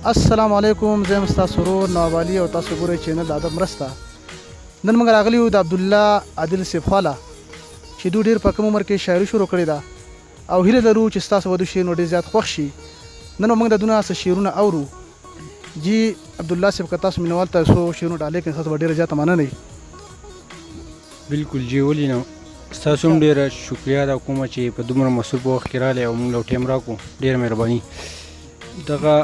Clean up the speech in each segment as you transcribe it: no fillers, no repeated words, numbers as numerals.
السلام علیکم، زه یم ستاسو ورور نواب علي او تاسو ګورئ چینل د ادب مرسته. نن موږ راغلي یو د عبدالله عادل صاحب خواله چې دوی ډېر په کم عمر کې شاعري شروع کړې ده او هیله لرو چې ستاسو به د شعر نو ډېر زیات خوښ شي. نن به موږ د دونه څه شعرونه اورو. جی عبدالله صاحب که تاسو مینوال تاسو شعرونه ډالۍ کړئ، ستاسو به ډېره زیاته مننه وي. بالکل جی، ولې نه. ستاسو هم ډېره شکریا ده کومه چې په دومره مصروف وخت کې راغلی او موږ له ټایم راکړو. ډېره مهرباني. دغه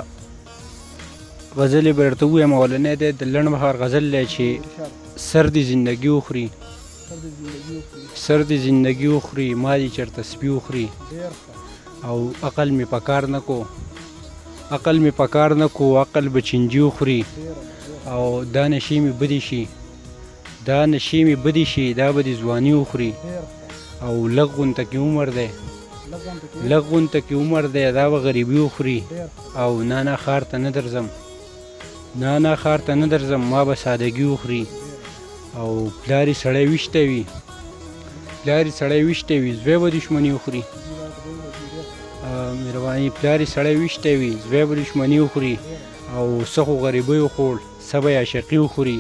غزل یې به درته ووایم، اولنی دی د لنډ بهار غزل دی چې سر دې زندګي وخوري، سر دې زندګي وخوري، ما دې چېرته سپي وخوري او عقل مې په کار نه کو، عقل مې په کار نه کو، عقل به چینجي وخوري او دا نشې مې بدې شي، دا نشې مې بدې شي، دا به دې ځواني وخوري او لږ غونته کې عمر دی، لږ غونته کې عمر دی، دا به غریبي وخوري او نه ښار ته نه درځم، نه ښار ته نه درځم، ما به سادګي وخوري او پلار یې سړی ویشته وي، پلار یې سړی ویشته وي، زوی به دښمني وخوري. مهرباني. پلار یې سړی ویشته وي، زوی به دښمني وخوري او څه خو غریبۍ وخوړ، څه به یې عاشقي وخوري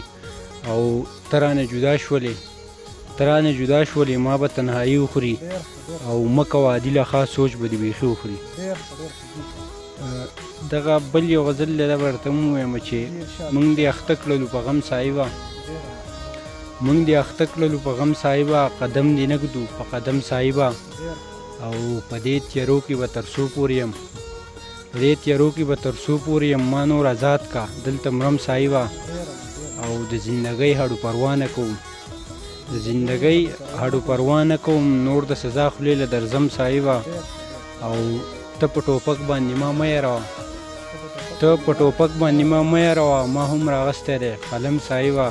او ته رانه جدا شولې، ته رانه جدا شولې، ما به تنهایي وخوري او مه کوه عادله ښه سوچ به دې بیخي وخوري. دغه بل یو غزل دی، دا به درته ووایم چې موږ دې اخته کړلو په غم صاحبه، موږ دې اخته کړلو په غم صاحبه، قدم دې نه ږدو په قدم صاحبه او په دې تیارو کې به تر څو پورې یم، په دې تیارو کې به تر څو پورې یم، ما نور آزاد کا دلته مرم صاحبه او د زندګۍ هډو پروا نه کوم، د زندګۍ هډو پروا نه کوم، نور د سزا خولې له درځم صاحبه او ته په ټوپک باندې ما مه یاروه، ته په ټوپک باندې ما مه یاروه، ما هم راغستی دی قلم صاحبه.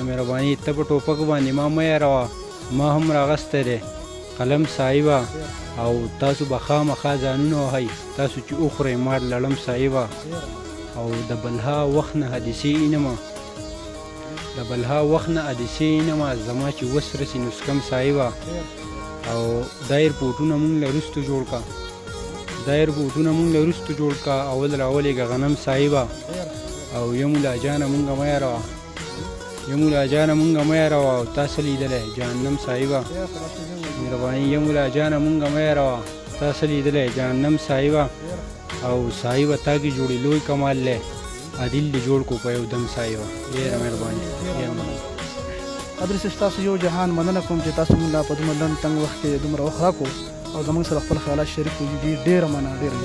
مهرباني. ته په ټوپک باندې ما مه یاروه، ما هم راغستی دی قلم صاحبه او تاسو به خامخا ځانونه وهئ، تاسو چې وخورئ مار لړم صاحبه او د بلها وخت نه حدیثې اینمه، د بلها وخت نه حدیثې اینمه، زما چې وس رسي نسکم صاحبه او دا ایرپورټونه مونږ له وروستو جوړ کا، دا ایرپورټونه مونږ له وروستو جوړ کا، اول راولېږه غنم صاحبه او یمولا جانه مونږه مه یاروه، یمولا جانه مونږه مه یاروه او تا څه لیدلی جهنم صاحبه. مهرباني. یمولا جانه مونږه مه یاروه، تا څه لیدلی جهنم صاحبه او صاحبه تا کې جوړې لوی کمال دی، عادل دې جوړ کو په یو دم صاحبه. ډېره مهرباني. عادل صاحب تاسو یو جهان مننه کوم چې تاسو موږ لا په دومره لنډ تنګ وخت کې دومره وخت راکړو او زموږ سره خپل خیالات شریک کړي. ډېره مننه، ډېره